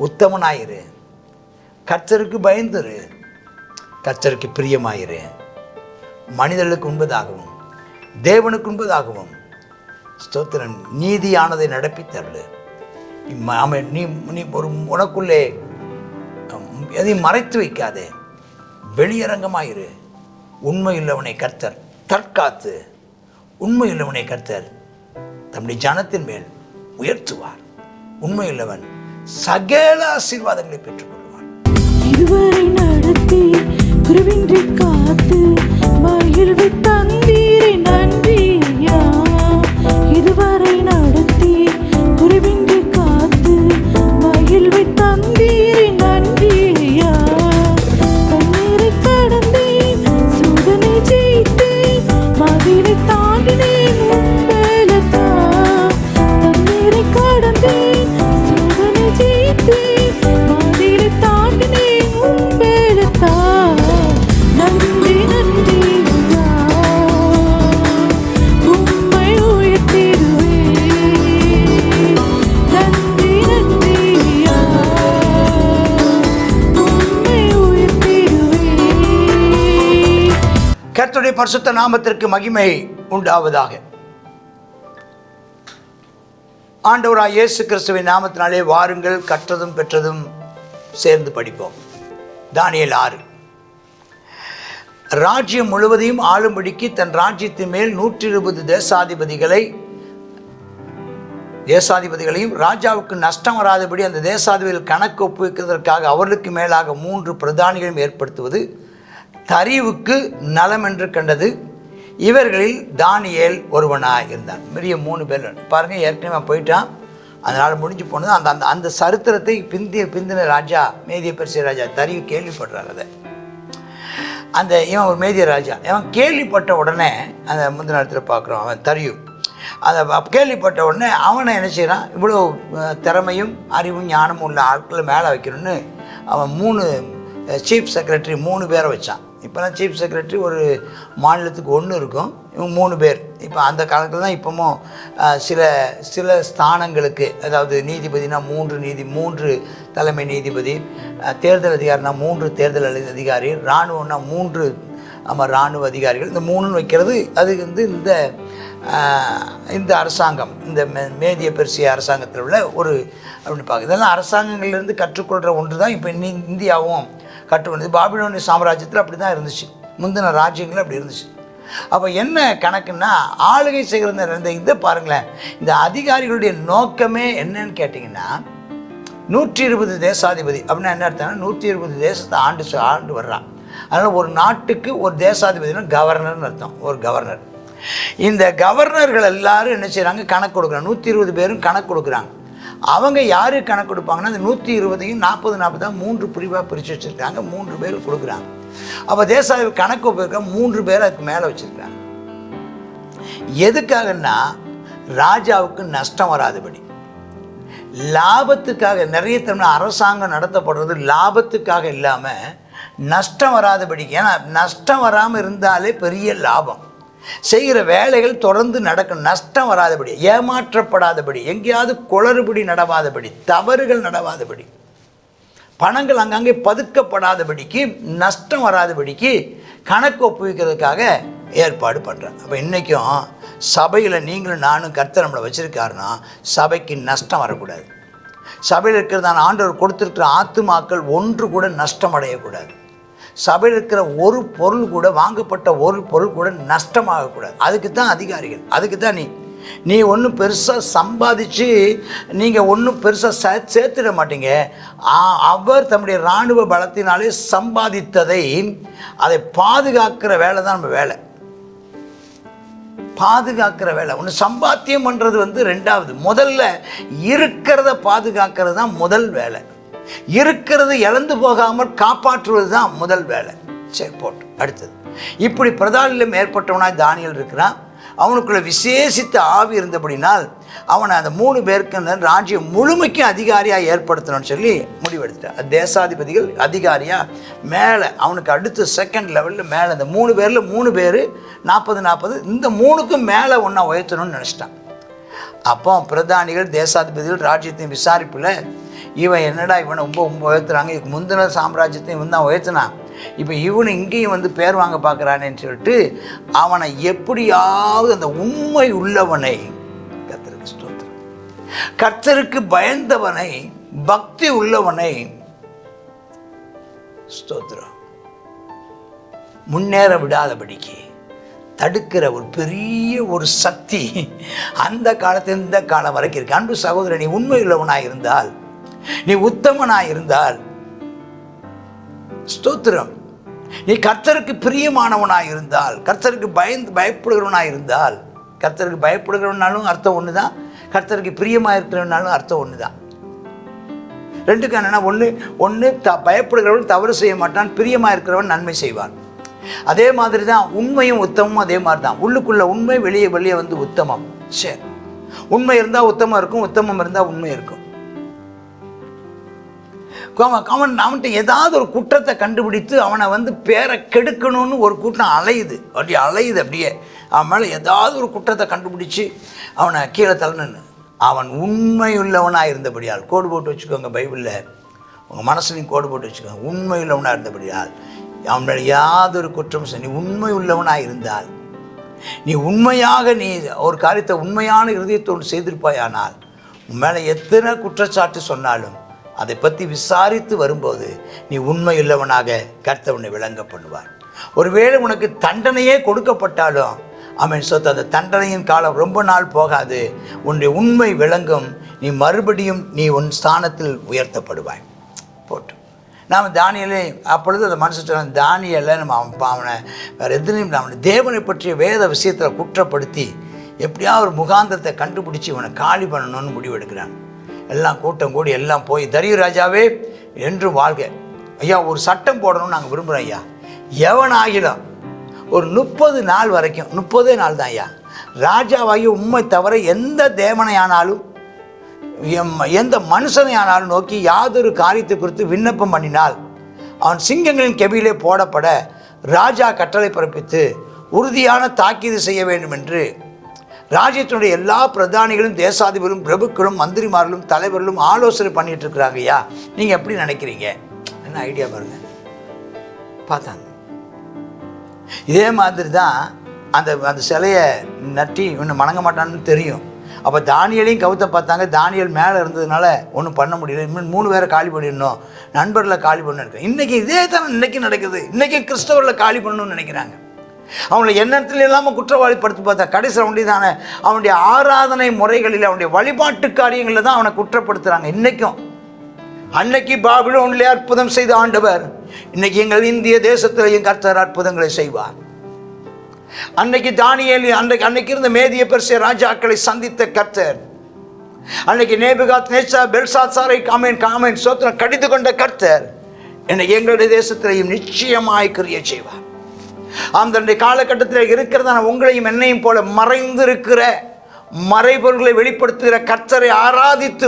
உத்தமனாயிரு, கர்த்தருக்கு பயந்துரு, கர்த்தருக்கு பிரியமாயிரு. மனிதர்களுக்கு உண்பதாகவும் தேவனுக்கு உண்பதாகவும் ஸ்தோத்திரன் நீதியானதை நடப்பித்தருளு. நீ நீ ஒரு உனக்குள்ளே எதையும் மறைத்து வைக்காதே, வெளியரங்கமாயிரு. உண்மையுள்ளவனை கர்த்தர் தற்காத்து, உண்மையுள்ளவனை கர்த்தர் தம்முடைய ஜனத்தின் மேல் உயர்த்துவார். உண்மையுள்ளவன் சகல ஆசீர்வாதங்களை பெற்றுக்கொள்வார். இதுவரை நடத்தி குருவின்றி காத்து மகிழ்வை தந்தீரை நன்றி ஐயா. இதுவரை நடத்தி குருவின்றி காத்து மகிழ்வை தந்தீரை நன்றி ஐயா. தண்ணீரை கடந்தேன், சோதனை ஜெயித்தேன், மகிழை தாண்டினேன் உம்பலத்தா. தண்ணீரை கடந்தேன், சோதனை ஜெயித்தேன், மகிழை தாண்டினேன் உம்பலத்தா. நன்றி நன்றி ஐயா, உம்மை உயர்த்திடுவேன். நன்றி நன்றி ஐயா, உம்மை உயர்த்திடுவேன். கர்த்தருடைய பரிசுத்த நாமத்திற்கு மகிமை உண்டாவதாக. ஆண்டவராய் இயேசு கிறிஸ்துவின் நாமத்தினாலே வாருங்கள், கற்றதும் பெற்றதும் சேர்ந்து படிப்போம். தானியேல் 6. ராஜ்யம் முழுவதையும் ஆளும்படிக்கு தன் ராஜ்யத்தின் மேல் 120 தேசாதிபதிகளையும் ராஜாவுக்கு நஷ்டம் வராதபடி அந்த தேசாதிபதிகள் கணக்கு ஒப்புவிக்கிறதற்காக அவர்களுக்கு மேலாக 3 பிரதானிகளையும் ஏற்படுத்துவது தரிவுக்கு நலம் என்று கண்டது. இவர்களில் தானியேல் ஒருவனாக இருந்தான். பெரிய 3 பேர் பாருங்கள், ஏற்கனவே போயிட்டான், அதனால் முடிஞ்சு போனது. அந்த அந்த அந்த சரித்திரத்தை பிந்தின ராஜா, மேதிய பெர்சிய ராஜா தரிவு கேள்விப்படுறார். அதை இவன் ஒரு மேதிய ராஜா, இவன் கேள்விப்பட்ட உடனே அந்த முந்தின இடத்துல பார்க்குறோம், அவன் தரிவு அதை கேள்விப்பட்ட உடனே அவனை என்ன செய்கிறான், இவ்வளோ திறமையும் அறிவும் ஞானமும் உள்ள ஆட்களை மேலே வைக்கணும்னு அவன் 3 சீஃப் செக்ரட்டரி 3 பேரை வச்சான். இப்போலாம் சீஃப் செக்ரட்டரி ஒரு மாநிலத்துக்கு 1 இருக்கும், இவங்க 3 பேர். இப்போ அந்த காலத்தில் தான் இப்போவும் சில ஸ்தானங்களுக்கு, அதாவது நீதிபதினா 3 தலைமை நீதிபதி, தேர்தல் அதிகாரினா 3 தேர்தல் அதிகாரி, இராணுவம்னா 3 இராணுவ அதிகாரிகள், இந்த 3 வைக்கிறது. அது இந்த அரசாங்கம், இந்த மேதிய பெர்சிய அரசாங்கத்தில் உள்ள ஒரு அப்படின்னு பார்க்க, இதெல்லாம் அரசாங்கங்கள்லேருந்து கற்றுக்கொள்கிற ஒன்று தான். இப்போ இந்தியாவும் கற்றுக்கொண்டது. பாபிலோனிய சாம்ராஜ்யத்தில் அப்படி தான் இருந்துச்சு, முந்தின ராஜ்யங்கள் அப்படி இருந்துச்சு. அப்போ என்ன கணக்குன்னா, ஆளுகை செய்கிற இந்த இதை பாருங்களேன், இந்த அதிகாரிகளுடைய நோக்கமே என்னன்னு கேட்டிங்கன்னா, 120 தேசாதிபதி அப்படின்னா என்ன அர்த்தம்னா, 120 தேசத்தை ஆண்டு வர்றான். அதனால் ஒரு நாட்டுக்கு ஒரு தேசாதிபதினா கவர்னர்னு அர்த்தம், ஒரு கவர்னர். இந்த கவர்னர்கள் எல்லாரும் என்ன செய்கிறாங்க, கணக்கு கொடுக்குறாங்க. 120 பேரும் கணக்கு கொடுக்குறாங்க. அவங்க யார் கணக்கு கொடுப்பாங்கன்னா, அந்த 120ஐயும் 40 3 பிரிவாக பிரித்து வச்சுருக்காங்க, 3 பேர் கொடுக்குறாங்க. அப்போ தேசாதிபதி கணக்கு போயிருக்க 3 பேர் அதுக்கு மேலே வச்சுருக்காங்க. எதுக்காகன்னா, ராஜாவுக்கு நஷ்டம் வராதபடி, லாபத்துக்காக. நிறைய தடவை அரசாங்கம் நடத்தப்படுறது லாபத்துக்காக இல்லாமல் நஷ்டம் வராதபடிக்கு. ஏன்னா நஷ்டம் வராமல் இருந்தாலே பெரிய லாபம். செய்கிற வேலைகள் தொடர்ந்து நடக்கணும், நஷ்டம் வராதபடி, ஏமாற்றப்படாதபடி, எங்கேயாவது குளறுபடி நடவாதபடி, தவறுகள் நடவாதபடி, பணங்கள் அங்கங்கே பதுக்கப்படாதபடிக்கு, நஷ்டம் வராதபடிக்கு கணக்கு ஒப்புவிக்கிறதுக்காக ஏற்பாடு பண்ணுறேன். அப்போ இன்றைக்கும் சபையில் நீங்களும் நானும் கர்த்தர் நம்மளை வச்சுருக்காருன்னா, சபைக்கு நஷ்டம் வரக்கூடாது. சபையில் இருக்கிறதான ஆண்டவர் கொடுத்துருக்கிற ஆத்துமாக்கள் ஒன்று கூட நஷ்டம் அடையக்கூடாது. சபையில் இருக்கிற ஒரு பொருள் கூட, வாங்கப்பட்ட ஒரு பொருள் கூட நஷ்டமாகக்கூடாது. அதுக்கு தான் அதிகாரிகள், அதுக்கு தான் நீ ஒன்றும் பெருசாக சம்பாதிச்சு நீங்கள் ஒன்றும் பெருசாக சேர்த்துட மாட்டீங்க. அவர் தம்முடைய இராணுவ பலத்தினாலே சம்பாதித்ததை அதை பாதுகாக்கிற வேலை தான் நம்ம வேலை, பாதுகாக்கிற வேலை. ஒன்று சம்பாத்தியம் பண்ணுறது ரெண்டாவது. முதல்ல இருக்கிறத பாதுகாக்கிறது தான் முதல் வேலை. இருக்கிறது இழந்து போகாமல் காப்பாற்றுவது தான் முதல் வேலை. சரி, போட்டு அடுத்தது. இப்படி பிரதானிலும் ஏற்பட்டவனாய் தானியேல் இருக்கிறான். அவனுக்குள்ள விசேஷித்த ஆவி இருந்தபடினால் அவனை அந்த 3 பேருக்கு ராஜ்யம் முழுமைக்கும் அதிகாரியாக ஏற்படுத்தணும்னு சொல்லி முடிவெடுத்துட்டான். தேசாதிபதிகள் அதிகாரியாக மேலே, அவனுக்கு அடுத்து செகண்ட் லெவலில் மேலே, இந்த 3 பேரில் 3 பேர் 40 இந்த 3க்கும் மேலே ஒன்றா உயர்த்தணும்னு நினச்சிட்டான். அப்போ பிரதானிகள் தேசாதிபதிகள் ராஜ்யத்தின் விசாரிப்பில் இவன் என்னடா இவனை ரொம்ப உயர்த்துறாங்க, இதுக்கு முந்தின சாம்ராஜ்யத்தை இவன் தான் உயர்த்தினான், இப்போ இவனு இங்கேயும் வந்து பேர் வாங்க பார்க்குறானேன்னு சொல்லிட்டு அவனை எப்படியாவது அந்த உண்மை உள்ளவனை, கர்த்தருக்கு ஸ்தோத்திரம், கர்த்தருக்கு பயந்தவனை, பக்தி உள்ளவனை, ஸ்தோத்திரம், முன்னேற விடாதபடிக்கு தடுக்கிற ஒரு பெரிய ஒரு சக்தி அந்த காலத்தில் இந்த காலம் வரைக்கும் இருக்கு. அன்பு சகோதரன், நீ உண்மை உள்ளவனாய் இருந்தால், நீ உத்தமனாய் இருந்தால், ஸ்தோத்திரம், நீ கர்த்தருக்கு பிரியமானவனாய் இருந்தால், கர்த்தருக்கு பயப்படுகிறவனாய் இருந்தால், கர்த்தருக்கு பயப்படுகிறவனாலும் அர்த்தம் ஒன்று தான், கர்த்தருக்கு பிரியமாக இருக்கிறவனாலும் அர்த்தம் ஒன்று தான். ரெண்டுக்கு என்னென்னா, ஒன்று பயப்படுகிறவன் தவறு செய்ய மாட்டான், பிரியமாக இருக்கிறவன் நன்மை செய்வான். அதே மாதிரி தான் உண்மையும் உத்தமமும் அதே மாதிரி தான். உள்ளுக்குள்ள உண்மை, வெளியே வந்து உத்தமம். சரி, உண்மை இருந்தால் உத்தமம் இருக்கும், உத்தமம் இருந்தால் உண்மை இருக்கும். அவன்கிட்ட ஏதாவது ஒரு குற்றத்தை கண்டுபிடித்து அவனை வந்து பேரை கெடுக்கணும்னு ஒரு கூட்டம் அலையுது, அப்படியே அவன் மேலே ஏதாவது ஒரு குற்றத்தை கண்டுபிடிச்சி அவனை கீழே தள்ளணுன்னு. அவன் உண்மையுள்ளவனாக இருந்தபடியால், கோடு போட்டு வச்சுக்கோங்க, பைபிளில் உங்கள் மனசுலையும் கோடு போட்டு வச்சுக்கோங்க, உண்மையுள்ளவனாக இருந்தபடியால் அவன் மேலே யாதொரு குற்றமும் செய்ய. நீ உண்மை உள்ளவனாக இருந்தால், நீ உண்மையாக நீ ஒரு காரியத்தை உண்மையான இருதயத்தோடு செய்திருப்பாயானால், உன் மேலே எத்தனை குற்றச்சாட்டு சொன்னாலும் அதை பற்றி விசாரித்து வரும்போது நீ உண்மையுள்ளவனாக கர்த்தர் உன்னை விளங்க பண்ணுவார். ஒருவேளை உனக்கு தண்டனையே கொடுக்கப்பட்டாலும் ஆமென் சொத்து, அந்த தண்டனையின் காலம் ரொம்ப நாள் போகாது, உன்னுடைய உண்மை விளங்கும், நீ மறுபடியும் நீ உன் ஸ்தானத்தில் உயர்த்தப்படுவாய். போட்டு நாம் தானியலே அப்பொழுது அந்த மனுஷன் சொன்ன தானியலை நம்ம அவனை வேறு எதுலையும் அவனை தேவனை பற்றிய வேத விஷயத்தில் குற்றப்படுத்தி எப்படியாவது ஒரு முகாந்தத்தை கண்டுபிடிச்சி இவனை காலி பண்ணணும்னு முடிவெடுக்கிறான். எல்லாம் கூட்டம் கூடி எல்லாம் போய், தரியு ராஜாவே என்றும் வாழ்க, ஐயா ஒரு சட்டம் போடணும்னு நாங்கள் விரும்புகிறோம் ஐயா, எவனாகிலும் ஒரு 30 நாள் வரைக்கும், 30 நாள் தான் ஐயா, ராஜாவாகி உண்மை தவிர எந்த தேவனை ஆனாலும் எந்த மனுஷனை ஆனாலும் நோக்கி யாதொரு காரியத்தை குறித்து விண்ணப்பம் பண்ணினால் அவன் சிங்கங்களின் கெபியிலே போடப்பட ராஜா கட்டளை பிறப்பித்து உறுதியான தாக்கீது செய்ய வேண்டும் என்று ராஜ்யத்தினுடைய எல்லா பிரதானிகளும், தேசாதிபதிகளும், பிரபுக்களும், மந்திரிமார்களும், தலைவர்களும் ஆலோசனை பண்ணிட்டு இருக்கிறாங்க. ஐயா நீங்கள் எப்படி நினைக்கிறீங்க? என்ன ஐடியா பாருங்க. பார்த்தாங்க. இதே மாதிரி தான் அந்த சிலையை நட்டி இன்னும் வணங்க மாட்டான்னு தெரியும். அப்போ தானியலையும் கவுத்த பார்த்தாங்க. தானியல் மேலே இருந்ததுனால ஒன்றும் பண்ண முடியல. இன்னும் 3 பேரை காலி பண்ணிடணும், நண்பர்களை காலி பண்ணணும். இன்றைக்கி இதே தான் இன்றைக்கி நடக்குது. இன்றைக்கி கிறிஸ்தவர்களை காலி பண்ணணும்னு நினைக்கிறாங்க. அவங்கள எண்ணத்தில் இல்லாமல் குற்றவாளி படுத்து பார்த்தா கடைசி அவனுடையதான அவனுடைய ஆராதனை முறைகளில், அவனுடைய வழிபாட்டு காரியங்களில் தான் அவனை குற்றப்படுத்துகிறாங்க இன்றைக்கும். அன்னைக்கு பாபிலோனிலே அற்புதம் செய்த ஆண்டவர் இன்னைக்கு எங்கள் இந்திய தேசத்திலேயும் கர்த்தர் அற்புதங்களை செய்வார். அன்னைக்கு தானியேல், அன்னைக்கு இருந்த மேதிய பெர்சிய ராஜாக்களை சந்தித்த கர்த்தர், அன்னைக்கு நேபுகாத் நேச்சார் பெல்சாத்சாரை காமேன் சோத்திரம் கடித்து கொண்ட கர்த்தர் இன்னைக்கு எங்களுடைய தேசத்திலேயும் நிச்சயமாய் கிரியை செய்வார். அந்த காலகட்டத்தில் இருக்கிறதான உங்களையும் என்னையும் போல மறைந்திருக்கிற மறைபொருள்களை வெளிப்படுத்துகிற கர்த்தரை ஆராதித்து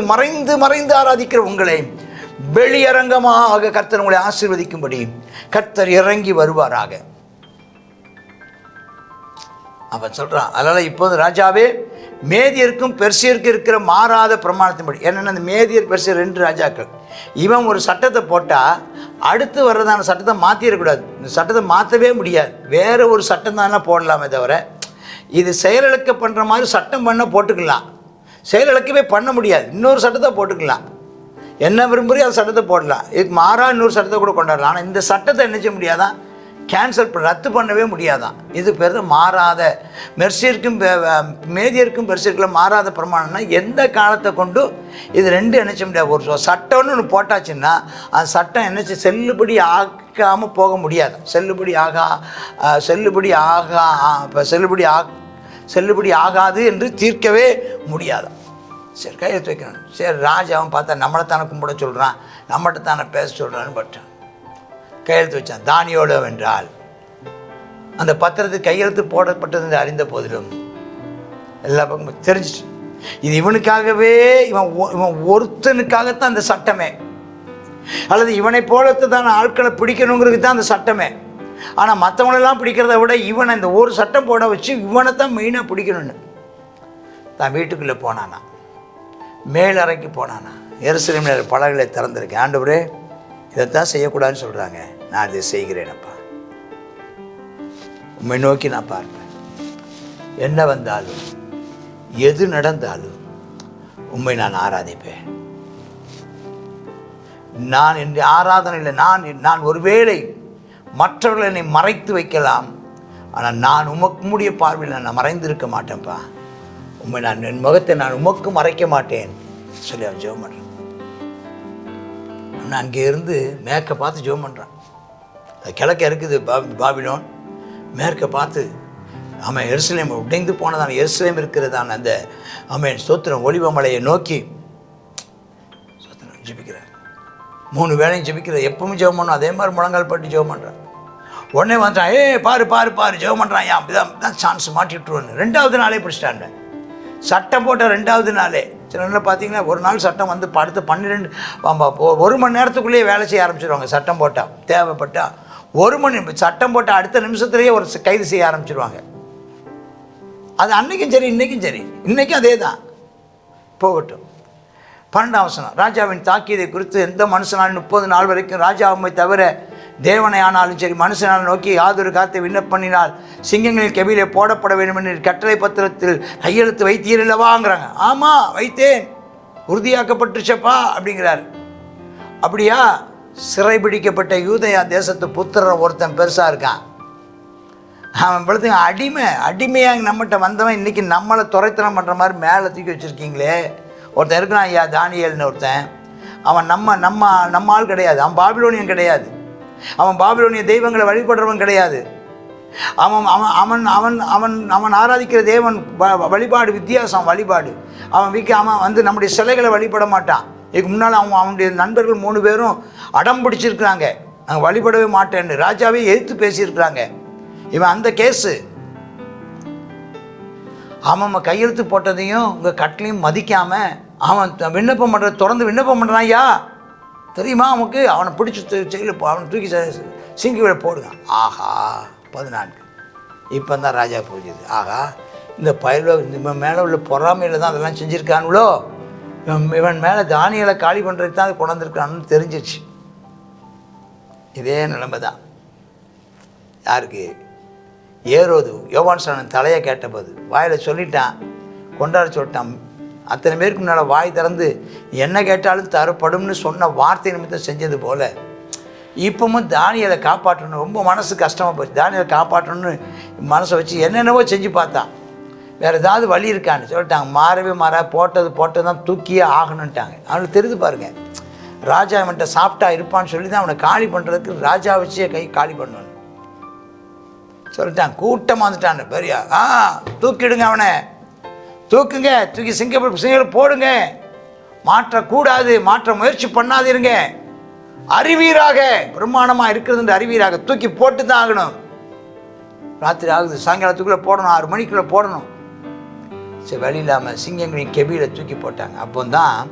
மறைந்து ஆராதிக்கிற உங்களை வெளியரங்கமாக கர்த்தர் உங்களை ஆசீர்வதிக்கும்படி கர்த்தர் இறங்கி வருவாராக. அவன் சொல்கிறான். அதனால் இப்போது ராஜாவே, மேதியருக்கும் பெர்சியருக்கும் இருக்கிற மாறாத பிரமாணத்தின்படி, என்னென்ன அந்த மேதியர் பெர்சியர் 2 ராஜாக்கள், இவன் ஒரு சட்டத்தை போட்டால் அடுத்து வர்றதான சட்டத்தை மாற்றிடக்கூடாது. இந்த சட்டத்தை மாற்றவே முடியாது. வேறு ஒரு சட்டம் தானே போடலாமே தவிர, இது செயலிழக்க பண்ணுற மாதிரி சட்டம் பண்ண போட்டுக்கலாம், செயலிழக்கவே பண்ண முடியாது. இன்னொரு சட்டத்தை போட்டுக்கலாம், என்ன விரும்புகிறோ அந்த சட்டத்தை போடலாம். இதுக்கு மாறாக இன்னொரு சட்டத்தை கூட கொண்டாடலாம். ஆனால் இந்த சட்டத்தை என்ன செய்ய முடியாதான், கேன்சல் ரத்து பண்ணவே முடியாதான். இது பேர் மாறாத மெர்சியருக்கும் மேதியருக்கும் பெர்சியருக்கும் மாறாத பிரமாணம்னா எந்த காலத்தை கொண்டு இது 2 நினைச்ச முடியாது. ஒரு சட்டம்னு ஒன்று போட்டாச்சுன்னா அந்த சட்டம் என்னச்சு செல்லுபடி ஆக்காமல் போக முடியாது. செல்லுபடி ஆகாது என்று தீர்க்கவே முடியாது. சரி, கையெழுத்து வைக்கணும். சரி, ராஜாவும் பார்த்தா நம்மளைத்தானே கும்பிட சொல்கிறான், நம்மகிட்ட தானே பேச சொல்கிறான்னு பட்டான். கையெழுத்து வச்சான். தானியோலோ என்றால் அந்த பத்திரத்துக்கு கையெழுத்து போடப்பட்டது என்று அறிந்த போதிலும் எல்லா பக்கமும் தெரிஞ்சிச்சு, இது இவனுக்காகவே, இவன் ஒருத்தனுக்காகத்தான் அந்த சட்டமே, அல்லது இவனை போலத்து தான் ஆட்களை பிடிக்கணுங்கிறது தான் அந்த சட்டமே. ஆனால் மற்றவங்களெல்லாம் பிடிக்கிறத விட இவனை இந்த ஒரு சட்டம் போட வச்சு இவனைத்தான் மெயினாக பிடிக்கணும்னு தான் வீட்டுக்குள்ளே போனானா, மேலறைக்கு போனானா, எருசலேமில் பலகைகளை திறந்திருக்கேன். ஆண்டவரே, இதைத்தான் செய்யக்கூடாதுன்னு சொல்கிறாங்க, நான் இதை செய்கிறேனப்பா. உம்மை நோக்கி நான் பார்ப்பேன். என்ன வந்தாலும் எது நடந்தாலும் உம்மை நான் ஆராதிப்பேன். நான் என் ஆராதனையில் நான் ஒருவேளை மற்றவர்கள் என்னை மறைத்து வைக்கலாம், ஆனால் நான் உமக்குமுடைய பார்வையில் நான் மறைந்திருக்க மாட்டேன்ப்பா. உண்மை நான் என் முகத்தை நான் உமக்கு மறைக்க மாட்டேன் சொல்லி அவன் ஜெபம் பண்ணுறான். நான் அங்கே இருந்து மேற்க பார்த்து ஜெபம் பண்ணுறான். அது கிழக்க இருக்குது பாபிலோன், மேற்க பார்த்து அவன் எருசலேம் உடைந்து போனதான எருசலேம் இருக்கிறதான அந்த அவன் ஸ்தோத்திரம் ஒலிவமலையை நோக்கி ஸ்தோத்திரம் ஜெபிக்கிறார். 3 வேளையும் ஜெபிக்கிறார். எப்பவும் ஜெபம் பண்ணணும், அதே மாதிரி முழங்கால் பட்டு ஜெபம் பண்ணுறான். உடனே வந்துட்டான், பாரு பாரு பாரு ஜெபம் பண்ணுறான், தான் சான்ஸ் மாட்டி விட்டுருவான்னு 2வது நாளே பிடிச்சிட்டாங்க. சட்டம் போட்ட 2வது நாளே. சில நேரம் பார்த்தீங்கன்னா ஒரு நாள் சட்டம் வந்து அடுத்த 1 மணி நேரத்துக்குள்ளேயே வேலை செய்ய ஆரம்பிச்சிடுவாங்க. சட்டம் போட்டால் தேவைப்பட்டால் 1 மணி சட்டம் போட்டால் அடுத்த நிமிஷத்துலேயே ஒரு கைது செய்ய ஆரம்பிச்சிடுவாங்க. அது அன்றைக்கும் சரி இன்றைக்கும் சரி, இன்றைக்கும் அதே தான். போகட்டும். 12ஆம் வசனம், ராஜாவின் தாக்கியதை குறித்து எந்த மனுஷனாலும் 30 நாள் வரைக்கும் ராஜாவை தவிர தேவனை ஆனாலும் சரி மனுஷனால் நோக்கி யாதொரு காத்தை விண்ணப்பண்ணினால் சிங்கங்களின் கெபிலே போடப்பட வேண்டும் என்று கட்டளை பத்திரத்தில் கையெழுத்து வைத்தீரல்லவாங்கிறாங்க. ஆமாம் வைத்தேன், உறுதியாக்கப்பட்டுச்சப்பா அப்படிங்கிறார். அப்படியா? சிறைபிடிக்கப்பட்ட யூதயா தேசத்து புத்திரர் ஒருத்தன் பெருசாக இருக்கான். அவன் படுத்துங்க அடிமையாக நம்மகிட்ட வந்தவன் இன்றைக்கி நம்மளை துறைத்தனம் பண்ணுற மாதிரி மேலே தூக்கி வச்சுருக்கீங்களே. ஒருத்தன் இருக்கிறான் ஐயா, தானியேல்னு ஒருத்தன். அவன் நம்ம ஆள் கிடையாது, அவன் பாபிலோனியன் கிடையாது, அவன் பாபிலோனிய தெய்வங்களை வழிபடுறவன் கிடையாது. அவன் அவன் அவன் அவன் அவன் அவன் ஆராதிக்கிற தேவன் வழிபாடு வித்தியாசம் வழிபாடு. அவன் வந்து நம்முடைய சிலைகளை வழிபட மாட்டான். இதுக்கு முன்னால் அவனுடைய நண்பர்கள் 3 பேரும் அடம் பிடிச்சிருக்கிறாங்க, நாங்கள் வழிபடவே மாட்டேன்னு ராஜாவே எதிர்த்து பேசியிருக்கிறாங்க. இவன் அந்த கேஸு. அவன் கையெழுத்து போட்டதையும் உங்கள் கட்டளையும் மதிக்காமல் அவன் விண்ணப்பம் பண்ணுற திறந்து விண்ணப்பம் பண்ணுறான். ஐயா தெரியுமா அவனுக்கு? அவனை பிடிச்சி செயலில் அவனை தூக்கி சிங்கிவிட போடுங்க. ஆஹா 14. இப்போ தான் ராஜா புரிஞ்சுது. ஆஹா இந்த இவன் மேலே உள்ள பொறாமையில் தான் அதெல்லாம் செஞ்சுருக்கானுங்களோ, இவன் மேலே தானியலை காலி பண்ணுறதுக்கு தான் அதை கொண்டாந்துருக்கான்னு தெரிஞ்சிச்சு. இதே நிலைமை தான் யாருக்கு? ஏரோது யோவான் ஸ்நானன் தலையை கேட்டபோது வாயில் சொல்லிட்டான், கொண்டாட சொல்லிட்டான். அத்தனை பேருக்கு முன்னால் வாய் திறந்து என்ன கேட்டாலும் தரப்படும்னு சொன்ன வார்த்தை நிமித்தம் செஞ்சது போல் இப்பவும் தானியலை காப்பாற்றணும் ரொம்ப மனசு கஷ்டமாக போச்சு. தானியலை காப்பாற்றணும்னு மனசை வச்சு என்னென்னவோ செஞ்சு பார்த்தான். வேறு ஏதாவது வழி இருக்கான்னு சொல்லிட்டாங்க. மாறவே போட்டது தான் தூக்கியே ஆகணுன்ட்டாங்க. அவனுக்கு தெரிஞ்சு பாருங்கள், ராஜா அவன்கிட்ட சாஃப்டாக இருப்பான்னு சொல்லி தான் அவனை காலி பண்ணுறதுக்கு ராஜா வச்சே காலி பண்ணணும் சொல்லிட்டான். கூட்டமாக வந்துட்டான் பெரியா. தூக்கிடுங்க, அவனை தூக்குங்க, தூக்கி சிங்கப்பூர் போடுங்க. மாற்றக்கூடாது, மாற்ற முயற்சி பண்ணாதிருங்க. அறிவீராக பிரமாணமாக இருக்கிறது அறிவீராக தூக்கி போட்டு தான் ஆகணும். ராத்திரி ஆகுது, சாயங்காலத்துக்குள்ளே போடணும், 6 மணிக்குள்ளே போடணும். சரி வழி இல்லாமல் சிங்கங்களின் கெபியில் தூக்கி போட்டாங்க. அப்போ தான்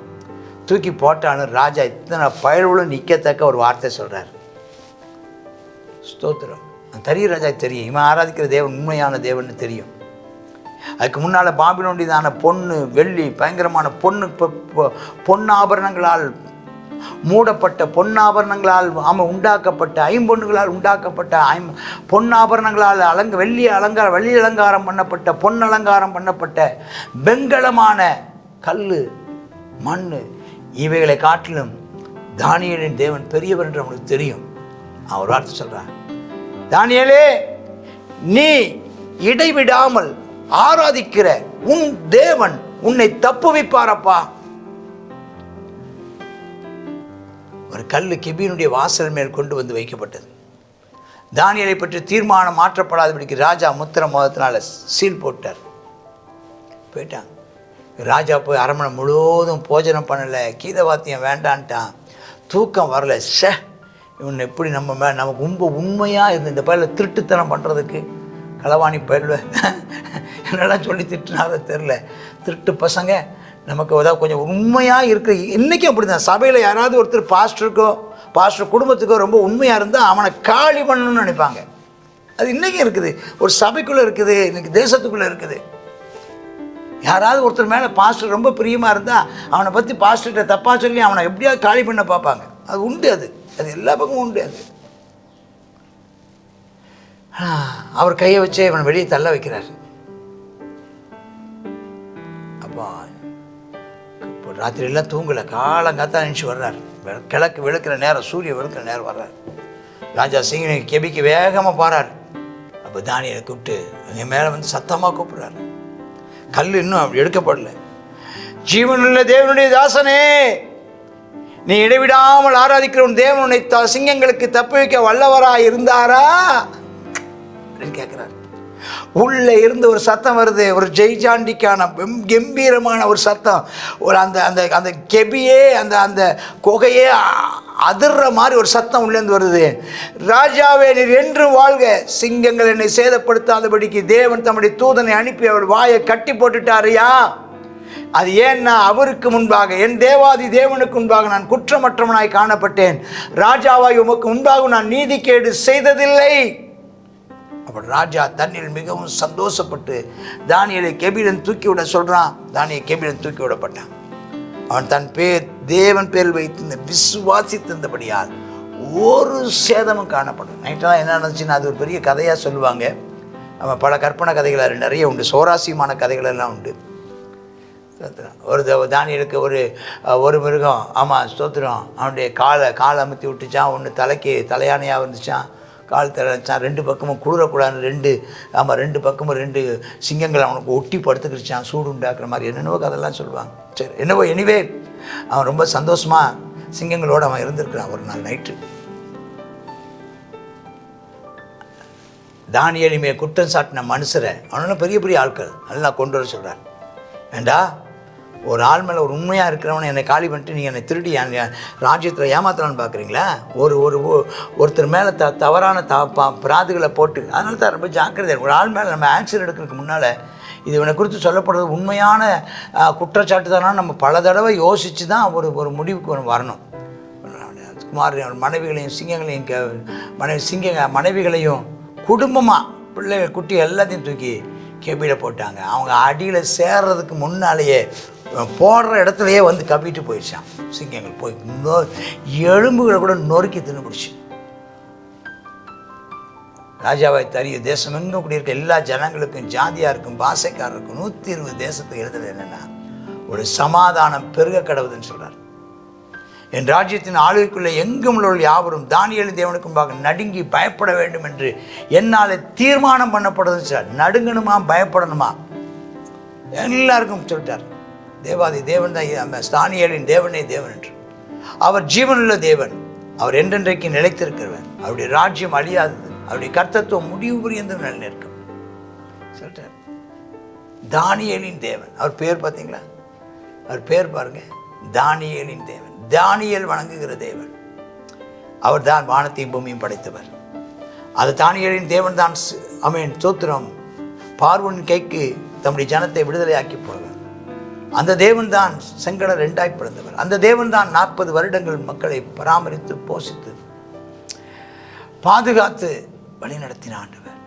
தூக்கி போட்டாலும் ராஜா இத்தனை பயலுடன் நிற்கத்தக்க ஒரு வார்த்தை சொல்கிறார். ஸ்தோத்திரம். தெரியும் ராஜாக்கு தெரியும், இவன் ஆராதிக்கிற தேவன் உண்மையான தேவன் தெரியும். அதுக்கு முன்னால் பாபிலோனியதான பொண்ணு வெள்ளி பயங்கரமான பொன்னாபரணங்களால் மூடப்பட்ட பொன்னாபரணங்களால் உண்டாக்கப்பட்ட ஐம்பொன்னுகளால் உண்டாக்கப்பட்ட பொன்னாபரணங்களால் வெள்ளி அலங்காரம் பண்ணப்பட்ட பொன் அலங்காரம் பண்ணப்பட்ட வெண்கலமான கல் மண் இவைகளை காட்டிலும் தானியேலின் தேவன் பெரியவர் என்று அவனுக்கு தெரியும். அவர் வார்த்தை சொல்கிறான், தானியேலே நீ இடைவிடாமல் ஆராதிக்கிற உன் தேவன் உன்னை தப்புவிப்பாரப்பா. ஒரு கல் கெபியினுடைய வாசல் மேல் கொண்டு வந்து வைக்கப்பட்டது. தானியேலை பற்றி தீர்மானம் மாற்றப்படாதபடிக்கு ராஜா முத்திர மோதத்தினால சீல் போட்டார். போயிட்டான். ராஜா போய் அரண்மனை முழுவதும் போஜனம் பண்ணலை, கீதவாத்தியம் வேண்டான்ட்டான். தூக்கம் வரல. இவன் எப்படி நமக்கு ரொம்ப உண்மையாக இருந்து இந்த பயிரில் திருட்டுத்தனம் பண்ணுறதுக்கு களவாணி பயிரில் என்னெல்லாம் சொல்லி திட்டுனாரோ தெரில. திருட்டு பசங்க நமக்கு ஏதாவது கொஞ்சம் உண்மையாக இருக்குது. இன்றைக்கும் அப்படி தான். சபையில் யாராவது ஒருத்தர் பாஸ்டர் குடும்பத்துக்கோ ரொம்ப உண்மையாக இருந்தால் அவனை காலி பண்ணணும்னு நினைப்பாங்க. அது இன்றைக்கும் இருக்குது, ஒரு சபைக்குள்ளே இருக்குது, இன்றைக்கி தேசத்துக்குள்ளே இருக்குது. யாராவது ஒருத்தர் மேலே பாஸ்டர் ரொம்ப பிரியமாக இருந்தால் அவனை பற்றி பாஸ்டர்கிட்ட தப்பாக சொல்லி அவனை எப்படியாவது காலி பண்ண பார்ப்பாங்க. அது உண்டு, அது எல்லா பக்கமும் உண்டு. அது அவர் கையை வச்சே இவனை வெளியே தள்ள வைக்கிறார். அப்போ ராத்திரியெல்லாம் தூங்கலை, காலங்காத்தான் நினச்சி வர்றார். கிழக்கு வெளுக்கிற நேரம், சூரியன் வெளுக்கிற நேரம் வர்றார். ராஜா சிங்க கெபிக்கு வேகமாக போகிறார். அப்போ தானியலை கூப்பிட்டு எங்கள் மேலே வந்து சத்தமாக கூப்பிட்றாரு. கல் இன்னும் எடுக்கப்படல. ஜீவனுள்ள தேவனுடைய தாசனே, நீ இடைவிடாமல் ஆராதிக்கிற உன் தேவனுடைய சிங்கங்களுக்கு தப்பு வைக்க வல்லவராக இருந்தாரா அப்படின்னு கேட்குறாரு. உள்ளே இருந்து ஒரு சத்தம் வருது, ஒரு ஜெய்ஜாண்டிக்கான கம்பீரமான ஒரு சத்தம். ஒரு அந்த அந்த அந்த கெபியே அந்த அந்த குகையே அதிர்ற மாதிரி ஒரு சத்தம் உள்ளேருந்து வருது. ராஜாவே, நீர் என்று வாழ்க. சிங்கங்கள் என்னை சேதப்படுத்தாதபடிக்கு தேவன் தம்முடைய தூதனை அனுப்பி அவர் வாயை கட்டி போட்டுட்டாரையா? அது ஏன்னா அவருக்கு முன்பாக, என் தேவாதி தேவனுக்கு முன்பாக நான் குற்றமற்றவனாய் காணப்பட்டேன். ராஜாவாய் உமக்கு முன்பாக நான் நீதிகேடு செய்ததில்லை. அப்படி ராஜா தண்ணீர் மிகவும் சந்தோஷப்பட்டு தானியேலை கெபியிலிருந்து தூக்கிவிட சொல்கிறான். தானியேல் கெபியிலிருந்து தூக்கி விடப்பட்டான். அவன் தன் பேர் தேவன் பேர் வைத்து விசுவாசித்திருந்தபடியால் ஒரு சேதமும் காணப்படும். நைட்டெல்லாம் என்ன நடந்துச்சுன்னா அது ஒரு பெரிய கதையாக சொல்லுவாங்க. அவன் பல கற்பனை கதைகள் நிறைய உண்டு, சுவாரஸ்யமான கதைகள் எல்லாம் உண்டு. ஒரு தானியேலுக்கு ஒரு மிருகம், ஆமாம் ஸ்தோத்திரம், அவனுடைய காலை அமுத்தி விட்டுச்சான். ஒன்று தலையானையாக இருந்துச்சான், கால் தலைச்சான். 2 பக்கமும் குளிரக்கூடாதுன்னு ரெண்டு பக்கமும் 2 சிங்கங்கள் அவனுக்கு ஒட்டி படுத்துக்கிடுச்சான், சூடு உண்டாக்குற மாதிரி என்னென்னவோ கதெல்லாம் சொல்லுவாங்க. சரி, என்னவோ எனிவே அவன் ரொம்ப சந்தோஷமாக சிங்கங்களோடு அவன் இருந்திருக்கிறான். ஒரு நாள் நைட்டு தானியேலுமே குற்றம் சாட்டின மனுஷரை, அவனெல்லாம் பெரிய பெரிய ஆட்கள் அதெல்லாம் கொண்டு வர சொல்கிறார். ஏண்டா, ஒரு ஆள் மேலே ஒரு உண்மையாக இருக்கிறவனை என்னை காலி பண்ணிட்டு நீங்கள் என்னை திருடி ராஜ்யத்தில் ஏமாத்தலான்னு பார்க்குறீங்களா? ஒருத்தர் மேலே தவறான பிராதுகளை போட்டு, அதனால தான் ரொம்ப ஜாக்கிரதை. ஒரு ஆள் மேலே நம்ம ஆக்ஷன் எடுக்கிறதுக்கு முன்னால் இது இவனை குறித்து சொல்லப்படுறது உண்மையான குற்றச்சாட்டு தானா நம்ம பல தடவை யோசித்து தான் ஒரு முடிவுக்கு வரணும். குமார் மனைவிகளையும் மனைவிகளையும் குடும்பமாக பிள்ளைகள் குட்டி எல்லாத்தையும் தூக்கி கெபியில் போட்டாங்க. அவங்க அடியில் சேர்றதுக்கு முன்னாலேயே போடுற இடத்துலையே வந்து கப்பிட்டு போயிடுச்சான். சிங்கங்கள் போய் எலும்புகளை கூட நொறுக்கி தின்னுபிடிச்சு. ராஜாவாய் தரிய தேசம் எங்கும் கூடி இருக்க எல்லா ஜனங்களுக்கும், ஜாதியாருக்கும், பாஷைக்காரருக்கும் 120 தேசத்துக்கு எழுதுறது என்னென்னா, ஒரு சமாதானம் பெருக கடவுதுன்னு சொல்கிறார். என் ராஜ்யத்தின் ஆளுகைக்குள்ளே எங்கும் உள்ள யாவரும் தானியேல் தேவனுக்கு முன்பாக நடுங்கி பயப்பட வேண்டும் என்று என்னால் தீர்மானம் பண்ணப்படுதுன்னு சார். நடுங்கணுமா, பயப்படணுமா, எல்லாருக்கும் சொல்லிட்டார். தேவாதி தேவன் தான் தானியேலின் தேவனே தேவன் என்று. அவர் ஜீவனுள்ள தேவன், அவர் என்றென்றைக்கு நிலைத்திருக்கிறவன், அவருடைய ராஜ்யம் அழியாதது, அவருடைய கர்த்தத்துவம் முடிவு புரியந்த நிலை நிற்கும் சொல்லிட்டார். தானியேலின் தேவன், அவர் பேர் பார்த்தீங்களா? அவர் பேர் பாருங்க, தானியேலின் தேவன். தானியேல் வணங்குகிற தேவன், அவர் தான் வானத்தையும் பூமியும் படைத்தவர். அது தானியேலின் தேவன் தான். ஆமென், ஸ்தோத்திரம். பார்வோனின் கைக்கு தம்முடைய ஜனத்தை விடுதலையாக்கி போடுவார். அந்த தேவன் தான் செங்கடல் 2ஆய் பிளந்தவர். அந்த தேவன் தான் 40 வருடங்கள் மக்களை பராமரித்து போஷித்து பாதுகாத்து வழி நடத்தின ஆண்டவர்.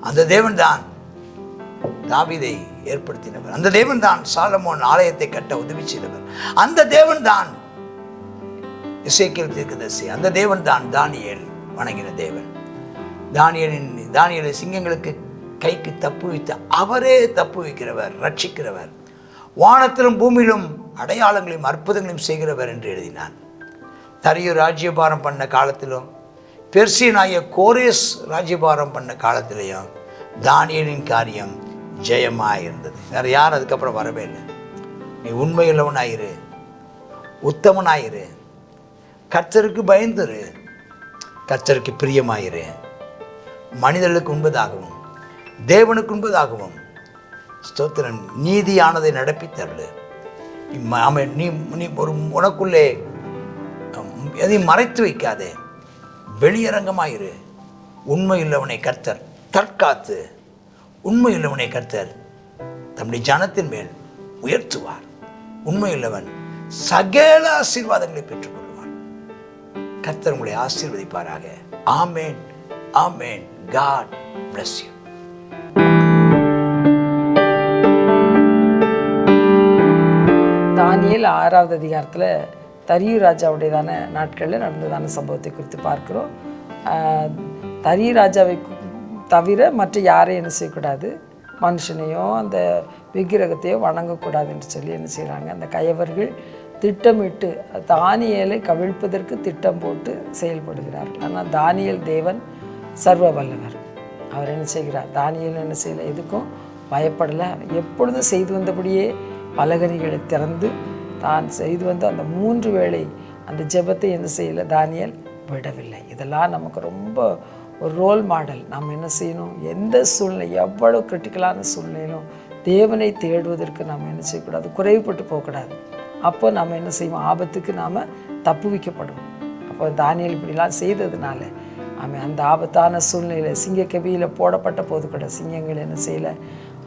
அந்த தேவன் தான் தாவீதை ஏற்படுத்தினவர். அந்த தேவன் தான் சாலமோன் ஆலயத்தை கட்ட உதவி செய்தவர். அந்த தேவன் தான் எசேக்கியேல் தீர்க்கதரிசி. அந்த தேவன் தான் தானியேல் வணங்கின தேவன். தானியேலை சிங்கங்களுக்கு கைக்கு தப்பு வைத்த அவரே தப்பு வைக்கிறவர், ரட்சிக்கிறவர், வானத்திலும் பூமியிலும் அடையாளங்களையும் அற்புதங்களையும் செய்கிறவர் என்று எழுதினான். தரியு ராஜ்யபாரம் பண்ண காலத்திலும், பெர்சியனாகிய கோரேஸ் ராஜ்யபாரம் பண்ண காலத்திலையும் தானியேலின் காரியம் ஜெயமாக இருந்தது. வேறு யாரும் அதுக்கப்புறம் வரவே இல்லை. நீ உண்மையுள்ளவனாயிரு, உத்தமனாயிரு, கர்த்தருக்கு பயந்துரு, கர்த்தருக்கு பிரியமாயிரு, மனிதர்களுக்கு உண்பதாகவும் தேவனுக்கு உண்பதாகவும் ஸ்தோத்திரன் நீதியானதை நடப்பித்தருளு. நீ ஒரு உனக்குள்ளே எதையும் மறைத்து வைக்காதே, வெளியரங்கமாயிரு. உண்மையுள்ளவனை கர்த்தர் தற்காத்து, உண்மையுள்ளவனை கர்த்தர் தம்முடைய ஜனத்தின் மேல் உயர்த்துவார். உண்மையுள்ளவன் சகல ஆசீர்வாதங்களை பெற்றுக்கொள்வான். கர்த்தர் உங்களை ஆசீர்வதிப்பாராக. ஆமேன், ஆமேன். God bless you. தானியேல் 6வது அதிகாரத்தில் தரியு ராஜாவுடையதான நாட்களில் நடந்ததான சம்பவத்தை குறித்து பார்க்குறோம். தரியு ராஜாவை தவிர மற்ற யாரையும் என்ன செய்யக்கூடாது, மனுஷனையோ அந்த விக்கிரகத்தையோ வணங்கக்கூடாது என்று சொல்லி என்ன செய்கிறாங்க, அந்த கயவர்கள் திட்டமிட்டு தானியேலை கவிழ்ப்பதற்கு திட்டம் போட்டு செயல்படுகிறார்கள். ஆனால் தானியேல் தேவன் சர்வ வல்லவர். அவர் என்ன செய்கிறார், தானியேல் என்ன செய்யலை, எதுக்கும் பயப்படலை. எப்பொழுதும் செய்து வந்தபடியே பலகணிகளை திறந்து தான் செய்து வந்து அந்த 3 வேளை அந்த ஜெபத்தை என்ன செய்யலை, தானியேல் விடவில்லை. இதெல்லாம் நமக்கு ரொம்ப ஒரு ரோல் மாடல். நாம் என்ன செய்யணும், எந்த சூழ்நிலை, எவ்வளோ கிரிட்டிக்கலான சூழ்நிலையிலும் தேவனை தேடுவதற்கு நாம் என்ன செய்யக்கூடாது, குறைவுபட்டு போகக்கூடாது. அப்போ நம்ம என்ன செய்வோம், ஆபத்துக்கு நாம் தப்பு வைக்கப்படுவோம். அப்போ தானியேல் இப்படிலாம் செய்ததுனால அவன் அந்த ஆபத்தான சூழ்நிலையில் சிங்கக்கவியில் போடப்பட்ட போது கூட சிங்கங்கள் என்ன செய்யலை,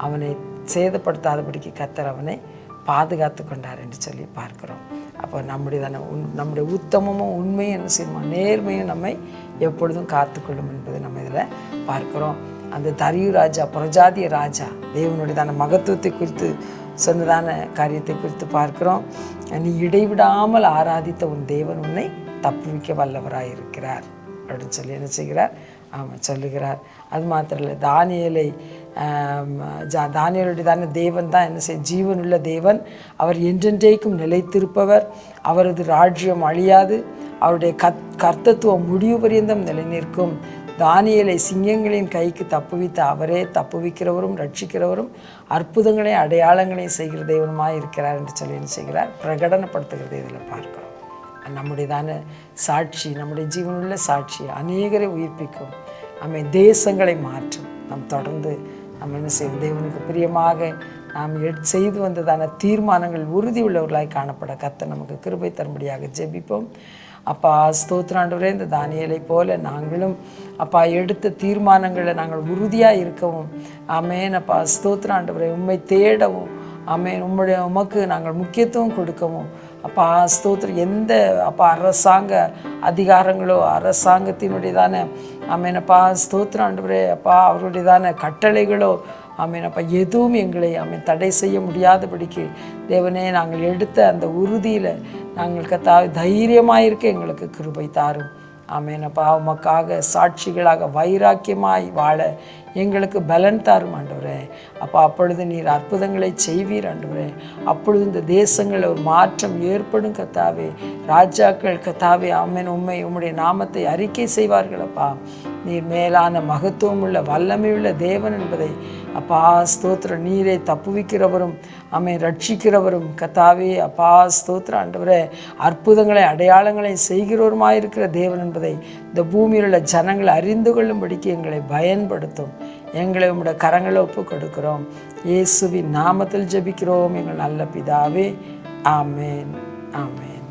அவனை சேதப்படுத்தாதபடிக்கு கர்த்தர் அவனை பாதுகாத்து கொண்டார் என்று சொல்லி பார்க்குறோம். அப்போ நம்முடைய உத்தமமும் உண்மையும் என்ன செய்யணுமா, நேர்மையும் நம்மை எப்பொழுதும் காத்துக்கொள்ளும் என்பதை நம்ம இதில் பார்க்குறோம். அந்த தரியு ராஜா பிரஜாதிய ராஜா தேவனுடையதான மகத்துவத்தை குறித்து சொன்னதான காரியத்தை குறித்து பார்க்குறோம். நீ இடைவிடாமல் ஆராதித்த உன் தேவன் உன்னை தப்புவிக்க வல்லவராக இருக்கிறார் அப்படின்னு சொல்லி என்ன செய்கிறார், சொல்லுகிறார். அது மாத்திரம் இல்லை, தானியேலை தானியேலுடையதான தேவன் தான் என்ன செய்ய, ஜீவனுள்ள தேவன். அவர் என்றென்றைக்கும் நிலைத்திருப்பவர். அவரது ராஜ்யம் அழியாது. அவருடைய கர்த்தத்துவம் முடிவு பரியந்தம் நிலை நிற்கும். தானியேலை சிங்கங்களின் கைக்கு தப்புவித்த அவரே தப்புவிக்கிறவரும் ரட்சிக்கிறவரும் அற்புதங்களையும் அடையாளங்களையும் செய்கிற தெய்வமாய் இருக்கிறார் என்று சொல்லி என்ன செய்கிறார், பிரகடனப்படுத்துகிறது. இதில் பார்க்கிறோம். நம்முடையதான சாட்சி, நம்முடைய ஜீவனுள்ள சாட்சி அநேகரை உயிர்ப்பிக்கும். நம்ம தேசங்களை மாற்றும். நாம் தொடர்ந்து நம்ம என்ன செய்வோம், தேவனுக்கு பிரியமாக நாம் செய்து வந்ததான தீர்மானங்கள் உறுதி உள்ளவர்களாய் காணப்பட கர்த்தர் நமக்கு கிருபை தரும்படியாக ஜெபிப்போம். அப்பா ஸ்தோத்திராண்டவரே, இந்த தானியேலை போல நாங்களும் அப்பா எடுத்த தீர்மானங்களை நாங்கள் உறுதியாக இருக்கவும், ஆமேன். அப்பா ஸ்தோத்திராண்டவரே, உம்மை தேடவும், ஆமேன், உமக்கு நாங்கள் முக்கியத்துவம் கொடுக்கவும், அப்பா ஸ்தோத்திரம், எந்த அப்பா அரசாங்க அதிகாரங்களோ அரசாங்கத்தினுடையதான ஆமேன் அப்பா ஸ்தோத்திராண்டவரே, அப்பா அவர்களுடையதான கட்டளைகளோ ஆமேன் அப்பா எதுவும் எங்களை தடை செய்ய முடியாதபடிக்கு தேவனே நாங்கள் எடுத்த அந்த உறுதியில் நாங்கள் தைரியமாக இருக்க எங்களுக்கு கிருபை தாரும். ஆமேன் அப்பா உமக்காக சாட்சிகளாக வைராக்கியமாய் வாழ எங்களுக்கு பலன் தாரும் ஆண்டவரே. அப்பா அப்பொழுது நீர் அற்புதங்களை செய்வீர் ஆண்டவரே. அப்பொழுது இந்த தேசங்களில் ஒரு மாற்றம் ஏற்படும் கர்த்தாவே. ராஜாக்கள் கர்த்தாவே ஆமேன் உம்முடைய நாமத்தை அறிக்கை செய்வார்கள். அப்பா நீர் மேலான மகத்துவம் உள்ள வல்லமையுள்ள தேவன் என்பதை அப்பா ஸ்தோத்திரம், நீரை தப்புவிக்கிறவரும் ஆமேன் ரட்சிக்கிறவரும் கர்த்தாவே அப்பா ஸ்தோத்திரம் ஆண்டவரே, அற்புதங்களை அடையாளங்களை செய்கிறவருமாயிருக்கிற தேவன் என்பதை இந்த பூமியில் உள்ள ஜனங்களை அறிந்து கொள்ளும்படிக்கு எங்களை பயன்படுத்தும். எங்களை உம்முடைய கரங்களை ஒப்பு கொடுக்கிறோம். இயேசுவின் நாமத்தில் ஜெபிக்கிறோம் எங்கள் நல்ல பிதாவே. ஆமேன், ஆமேன்.